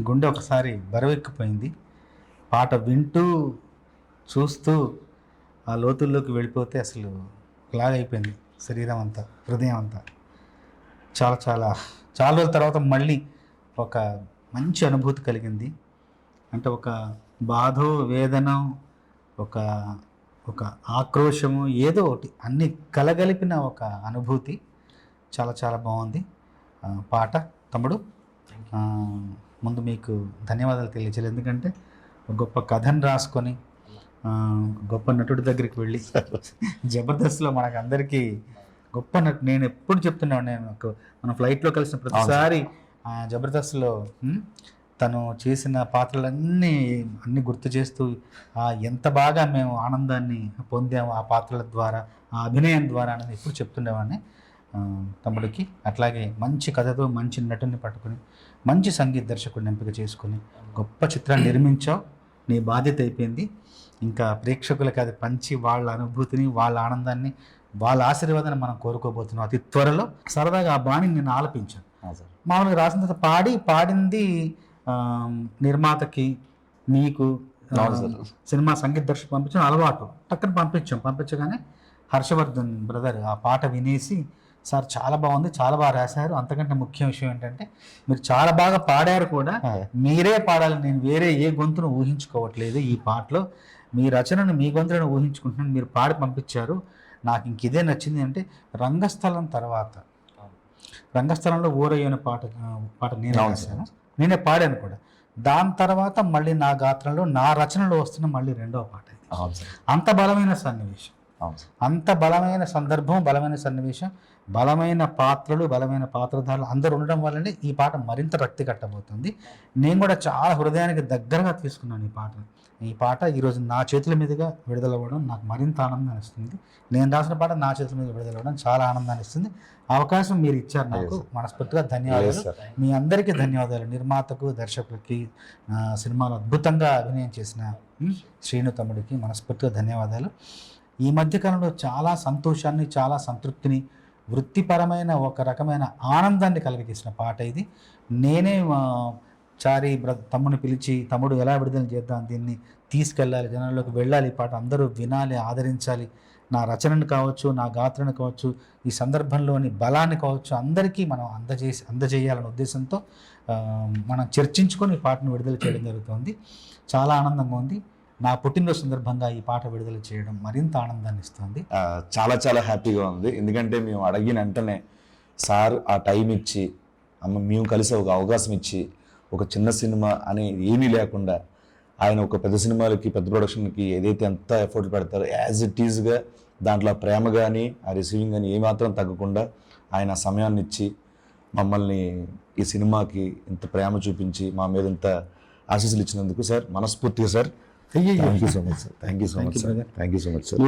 గుండె ఒకసారి బరువెక్కిపోయింది. పాట వింటూ, చూస్తూ ఆ లోతుల్లోకి వెళ్ళిపోతే అసలు లాగైపోయింది శరీరం అంతా, హృదయం అంతా. చాలా చాలా చాలా రోజుల తర్వాత మళ్ళీ ఒక మంచి అనుభూతి కలిగింది. అంటే ఒక బాధో, వేదనో, ఒక ఒక ఆక్రోశము, ఏదో ఒకటి అన్నీ కలగలిపిన ఒక అనుభూతి. చాలా చాలా బాగుంది పాట. తమ్ముడు, ఆ, ముందు మీకు ధన్యవాదాలు తెలియజేయాలి. ఎందుకంటే ఒక గొప్ప కథను రాసుకొని గొప్ప నటుడి దగ్గరికి వెళ్ళి జబర్దస్త్లో మనకు అందరికీ గొప్ప నటు. నేను ఎప్పుడు చెప్తున్నాను, నేను మన ఫ్లైట్లో కలిసిన ప్రతిసారి జబర్దస్త్లో తను చేసిన పాత్రలన్నీ గుర్తు చేస్తూ ఎంత బాగా మేము ఆనందాన్ని పొందాము ఆ పాత్రల ద్వారా, ఆ అభినయం ద్వారా అనేది ఎప్పుడు చెప్తుండేవాడిని తమ్ముడికి. అట్లాగే మంచి కథతో మంచి నటుని పట్టుకుని మంచి సంగీత దర్శకుడిని ఎంపిక చేసుకుని గొప్ప చిత్రాన్ని నిర్మించావు. నీ బాధ్యత అయిపోయింది. ఇంకా ప్రేక్షకులకి అది పంచి వాళ్ళ అనుభూతిని, వాళ్ళ ఆనందాన్ని, వాళ్ళ ఆశీర్వాదాన్ని మనం కోరుకోబోతున్నాం అతి త్వరలో. సరదాగా ఆ బాణిని నేను ఆలపించాను. మామూలుగా రాసిన తర్వాత పాడింది నిర్మాతకి, మీకు సినిమా సంగీత దర్శకు పంపించిన అలవాటు. టక్కన పంపించగానే హర్షవర్ధన్ బ్రదర్ ఆ పాట వినేసి, సార్ చాలా బాగుంది, చాలా బాగా రాశారు, అంతకంటే ముఖ్య విషయం ఏంటంటే మీరు చాలా బాగా పాడారు కూడా, మీరే పాడాలి, నేను వేరే ఏ గొంతును ఊహించుకోవట్లేదు ఈ పాటలో, మీ రచనను మీ గొంతులను ఊహించుకుంటున్నాను, మీరు పాడి పంపించారు, నాకు ఇంక ఇదే నచ్చింది. అంటే రంగస్థలం తర్వాత, రంగస్థలంలో ఊరయ్యన పాట నేనే రాశాను, నేనే పాడాను కూడా. దాని తర్వాత మళ్ళీ నా గాత్రంలో, నా రచనలో వస్తున్న మళ్ళీ రెండవ పాట. అంత బలమైన సన్నివేశం, అంత బలమైన సందర్భం, బలమైన సన్నివేశం, బలమైన పాత్రలు, బలమైన పాత్రధారులు అందరూ ఉండడం వల్లనే ఈ పాట మరింత రక్తి కట్టబోతుంది. నేను కూడా చాలా హృదయానికి దగ్గరగా తీసుకున్నాను ఈ పాట ఈరోజు నా చేతుల మీదుగా విడుదలవ్వడం నాకు మరింత ఆనందాన్ని ఇస్తుంది. నేను రాసిన పాట నా చేతుల మీద విడుదలవ్వడం చాలా ఆనందాన్ని ఇస్తుంది. అవకాశం మీరు ఇచ్చారు నాకు, మనస్ఫూర్తిగా ధన్యవాదాలు. మీ అందరికీ ధన్యవాదాలు. నిర్మాతకు, దర్శకుడికి, సినిమాలో అద్భుతంగా అభినయం చేసిన శ్రీను తమ్ముడికి మనస్ఫూర్తిగా ధన్యవాదాలు. ఈ మధ్యకాలంలో చాలా సంతోషాన్ని, చాలా సంతృప్తిని, వృత్తిపరమైన ఒక రకమైన ఆనందాన్ని కలిగజేసిన పాట ఇది. నేనే చారి తమ్ముడిని పిలిచి, తమ్ముడు ఎలా విడుదల చేద్దాం, దీన్ని తీసుకెళ్ళాలి, జనాల్లోకి వెళ్ళాలి, ఈ పాట అందరూ వినాలి, ఆదరించాలి, నా రచనను కావచ్చు, నా గాత్రను కావచ్చు, ఈ సందర్భంలోని బలాన్ని కావచ్చు, అందరికీ మనం అందజేయాలనే ఉద్దేశంతో మనం చర్చించుకొని ఈ పాటను విడుదల చేయడం జరుగుతుంది. చాలా ఆనందంగా ఉంది. నా పుట్టినరోజు సందర్భంగా ఈ పాట విడుదల చేయడం మరింత ఆనందాన్ని ఇస్తుంది. చాలా చాలా హ్యాపీగా ఉంది. ఎందుకంటే మేము అడిగిన వెంటనే సార్ ఆ టైం ఇచ్చి, మేము కలిసి ఒక అవకాశం ఇచ్చి, ఒక చిన్న సినిమా అని ఏమీ లేకుండా ఆయన ఒక పెద్ద సినిమాలకి, పెద్ద ప్రొడక్షన్కి ఏదైతే ఎంత ఎఫర్ట్ పెడతారో యాజ్ ఇట్ ఈజ్గా దాంట్లో ప్రేమ కానీ, ఆ రిసీవింగ్ కానీ ఏమాత్రం తగ్గకుండా ఆయన సమయాన్ని ఇచ్చి మమ్మల్ని ఈ సినిమాకి ఇంత ప్రేమ చూపించి మా మీద ఇంత ఆశీస్సులు ఇచ్చినందుకు సార్ మనస్ఫూర్తిగా sir thank you so much sir. Thank you so much sir. Thank you so much sir.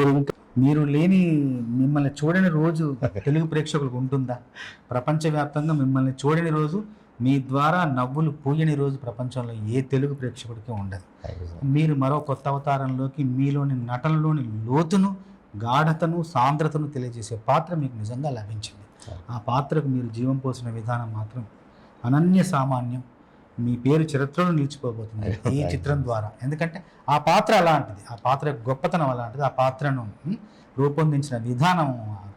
మీరు లేని, మిమ్మల్ని చూడని రోజు తెలుగు ప్రేక్షకులకు ఉంటుందా? ప్రపంచవ్యాప్తంగా మిమ్మల్ని చూడని రోజు, మీ ద్వారా నవ్వులు పూయని రోజు ప్రపంచంలో ఏ తెలుగు ప్రేక్షకుడికి ఉండదు. మీరు మరో కొత్త అవతారంలోకి, మీలోని నటనలోని లోతును, గాఢతను, సాంద్రతను తెలియజేసే పాత్ర మీకు నిజంగా లభించింది. ఆ పాత్రకు మీరు జీవం పోసిన విధానం మాత్రం అనన్య సామాన్యం. మీ పేరు చరిత్రలో నిలిచిపోబోతుంది ఈ చిత్రం ద్వారా. ఎందుకంటే ఆ పాత్ర అలాంటిది, ఆ పాత్ర గొప్పతనం అలాంటిది, ఆ పాత్రను రూపొందించిన విధానం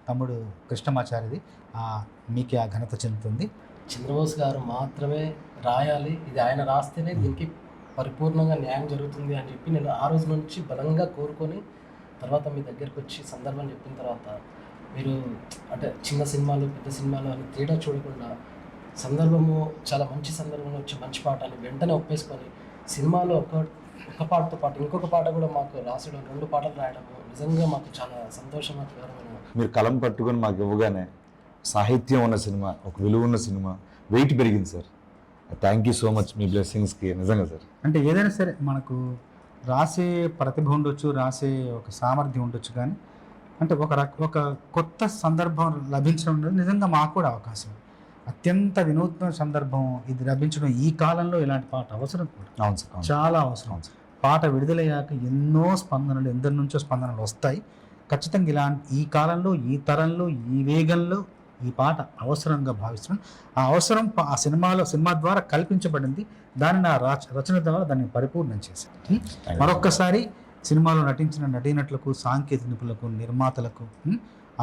తమ్ముడు కృష్ణమాచారిది. మీకే ఆ ఘనత చెందుతుంది. చంద్రబోస్ గారు మాత్రమే రాయాలి, ఇది ఆయన రాస్తేనే దీనికి పరిపూర్ణంగా న్యాయం జరుగుతుంది అని చెప్పి నేను ఆ రోజు నుంచి బలంగా కోరుకొని, తర్వాత మీ దగ్గరికి వచ్చి సందర్భం చెప్పిన తర్వాత మీరు అంటే చిన్న సినిమాలు, పెద్ద సినిమాలు అని తేడా చూడకుండా సందర్భము చాలా మంచి సందర్భంలో వచ్చి మంచి పాట అని వెంటనే ఒప్పేసుకొని సినిమాలో ఒక పాటతో పాటు ఇంకొక పాట కూడా మాకు రాసడం, 2 పాటలు రాయడం నిజంగా మాకు చాలా సంతోషంగా, గౌరవమైన. మీరు కలం పట్టుకొని మాకు ఇవ్వగానే సాహిత్యం ఉన్న సినిమా, ఒక విలువ ఉన్న సినిమా వెయిట్ పెరిగింది sir. Thank you so much మీ బ్లెస్సింగ్స్కి నిజంగా సార్. అంటే ఏదైనా సరే మనకు రాసే ప్రతిభ ఉండొచ్చు, రాసే ఒక సామర్థ్యం ఉండొచ్చు, కానీ అంటే ఒక కొత్త సందర్భం లభించడం నిజంగా మాకు కూడా అవకాశం. అత్యంత వినూత్న సందర్భం ఇది లభించడం ఈ కాలంలో ఇలాంటి పాట అవసరం కూడా. అవును సార్, చాలా అవసరం. పాట విడుదలయ్యాక ఎన్నో స్పందనలు, ఎందరి నుంచో స్పందనలు వస్తాయి. ఖచ్చితంగా ఈ కాలంలో, ఈ తరంలో, ఈ వేగంలో ఈ పాట అవసరంగా భావిస్తున్నాను. ఆ అవసరం ఆ సినిమా ద్వారా కల్పించబడింది. దాన్ని నా రచన ద్వారా దాన్ని పరిపూర్ణం చేశాను. మరొక్కసారి సినిమాలో నటించిన నటీనటులకు, సాంకేతిక నిపుణులకు, నిర్మాతలకు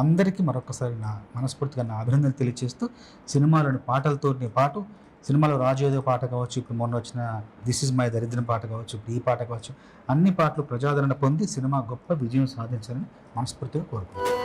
అందరికీ మరొకసారి నా మనస్ఫూర్తిగా నా అభినందనలు తెలియజేస్తూ, సినిమాలోని పాటలతో పాటు సినిమాలో రాజయోధ పాట కావచ్చు, ఇప్పుడు మొన్న వచ్చిన దిస్ ఇస్ మై దరిద్రం పాట కావచ్చు, ఇప్పుడు ఈ పాట కావచ్చు, అన్ని పాటలు ప్రజాదరణ పొంది సినిమా గొప్ప విజయం సాధించాలని మనస్ఫూర్తిగా కోరుకుంటున్నాను.